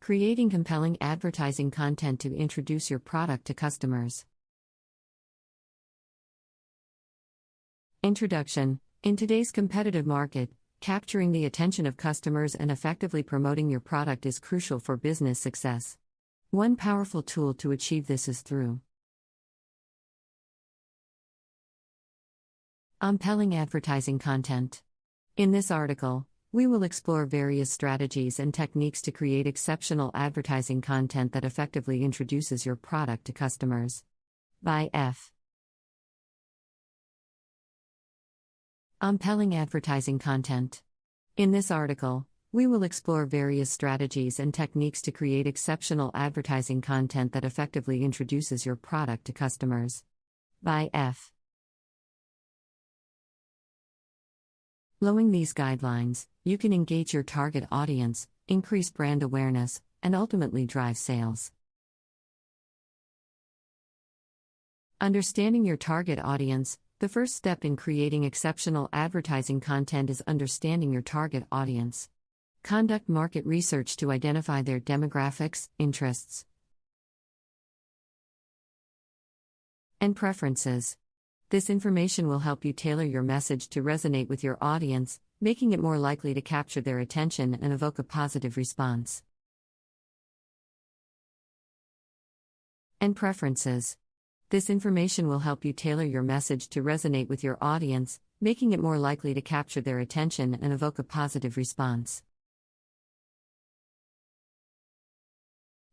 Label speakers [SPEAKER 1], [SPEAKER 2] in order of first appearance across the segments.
[SPEAKER 1] Creating compelling advertising content to introduce your product to customers. Introduction. In today's competitive market, capturing the attention of customers and effectively promoting your product is crucial for business success. One powerful tool to achieve this is through compelling advertising content. In this article, we will explore various strategies and techniques to create exceptional advertising content that effectively introduces your product to customers. By F. Compelling advertising content. In this article, we will explore various strategies and techniques to create exceptional advertising content that effectively introduces your product to customers. By F. Following these guidelines, you can engage your target audience, increase brand awareness, and ultimately drive sales. Understanding your target audience. The first step in creating exceptional advertising content is understanding your target audience. Conduct market research to identify their demographics, interests, and preferences. This information will help you tailor your message to resonate with your audience, making it more likely to capture their attention and evoke a positive response. And preferences. This information will help you tailor your message to resonate with your audience, making it more likely to capture their attention and evoke a positive response.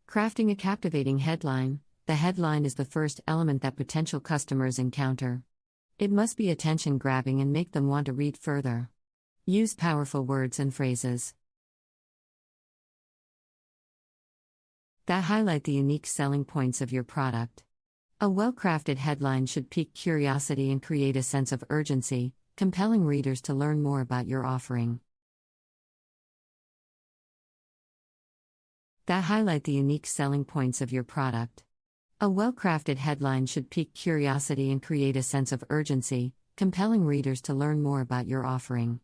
[SPEAKER 1] Crafting a captivating headline. The headline is the first element that potential customers encounter. It must be attention-grabbing and make them want to read further. Use powerful words and phrases that highlight the unique selling points of your product. A well-crafted headline should pique curiosity and create a sense of urgency, compelling readers to learn more about your offering. That highlight the unique selling points of your product. A well-crafted headline should pique curiosity and create a sense of urgency, compelling readers to learn more about your offering.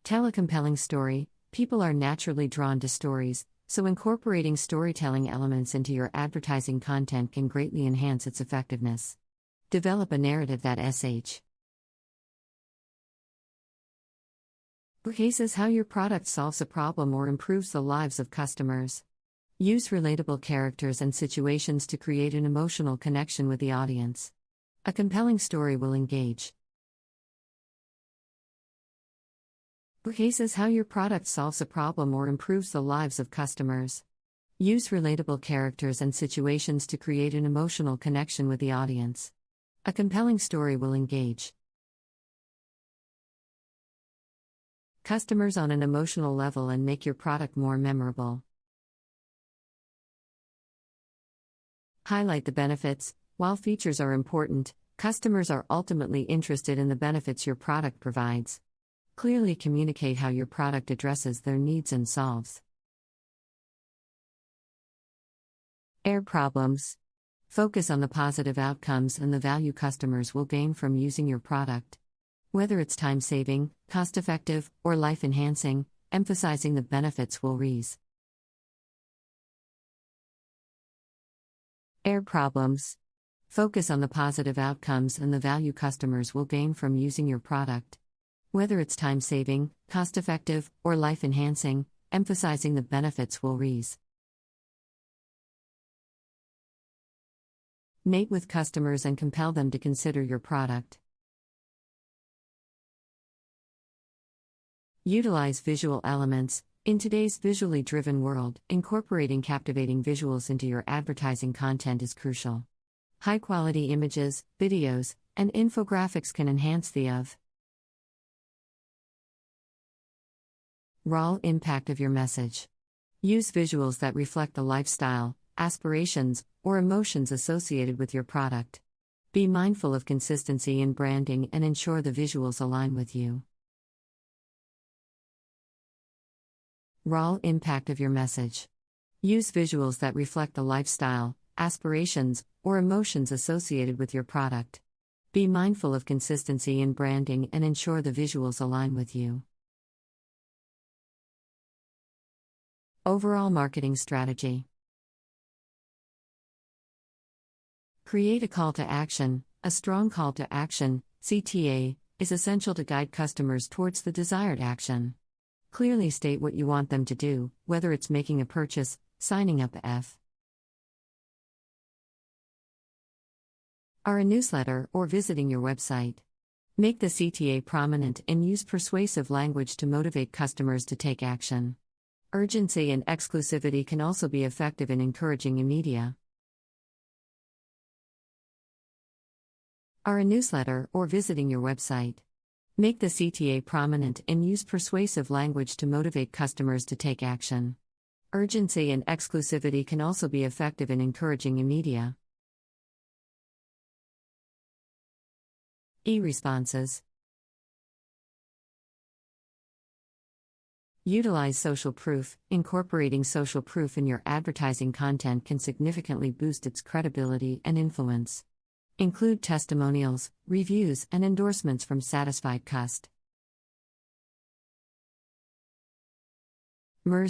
[SPEAKER 1] Tell a compelling story. People are naturally drawn to stories, so incorporating storytelling elements into your advertising content can greatly enhance its effectiveness. Develop a narrative that showcases how your product solves a problem or improves the lives of customers. Use relatable characters and situations to create an emotional connection with the audience. A compelling story will engage. Showcases how your product solves a problem or improves the lives of customers. Use relatable characters and situations to create an emotional connection with the audience. A compelling story will engage customers on an emotional level and make your product more memorable. Highlight the benefits. While features are important, customers are ultimately interested in the benefits your product provides. Clearly communicate how your product addresses their needs and solves their problems. Focus on the positive outcomes and the value customers will gain from using your product. Whether it's time-saving, cost-effective, or life-enhancing, emphasizing the benefits will raise their problems. Focus on the positive outcomes and the value customers will gain from using your product. Whether it's time-saving, cost-effective, or life-enhancing, emphasizing the benefits will raise. Mate with customers and compel them to consider your product. Utilize visual elements. In today's visually driven world, incorporating captivating visuals into your advertising content is crucial. High-quality images, videos, and infographics can enhance the overall impact of your message. Use visuals that reflect the lifestyle, aspirations, or emotions associated with your product. Be mindful of consistency in branding and ensure the visuals align with you. Raw impact of your message. Use visuals that reflect the lifestyle, aspirations, or emotions associated with your product. Be mindful of consistency in branding and ensure the visuals align with you. Overall marketing strategy. Create a call to action. A strong call to action, CTA, is essential to guide customers towards the desired action. Clearly state what you want them to do, whether it's making a purchase, signing up for a newsletter, or visiting your website. Make the CTA prominent and use persuasive language to motivate customers to take action. Urgency and exclusivity can also be effective in encouraging immediate a newsletter, or visiting your website. Make the CTA prominent and use persuasive language to motivate customers to take action. Urgency and exclusivity can also be effective in encouraging immediate responses. Utilize social proof. Incorporating social proof in your advertising content can significantly boost its credibility and influence. Include testimonials, reviews, and endorsements from satisfied customers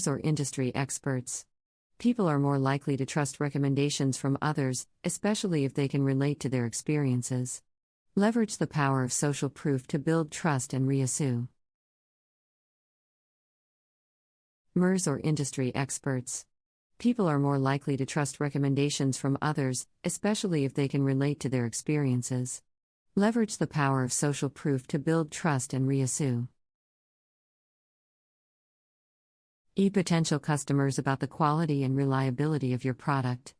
[SPEAKER 1] or industry experts. People are more likely to trust recommendations from others, especially if they can relate to their experiences. Leverage the power of social proof to build trust and reassure or industry experts. People are more likely to trust recommendations from others, especially if they can relate to their experiences. Leverage the power of social proof to build trust and reassure potential customers about the quality and reliability of your product.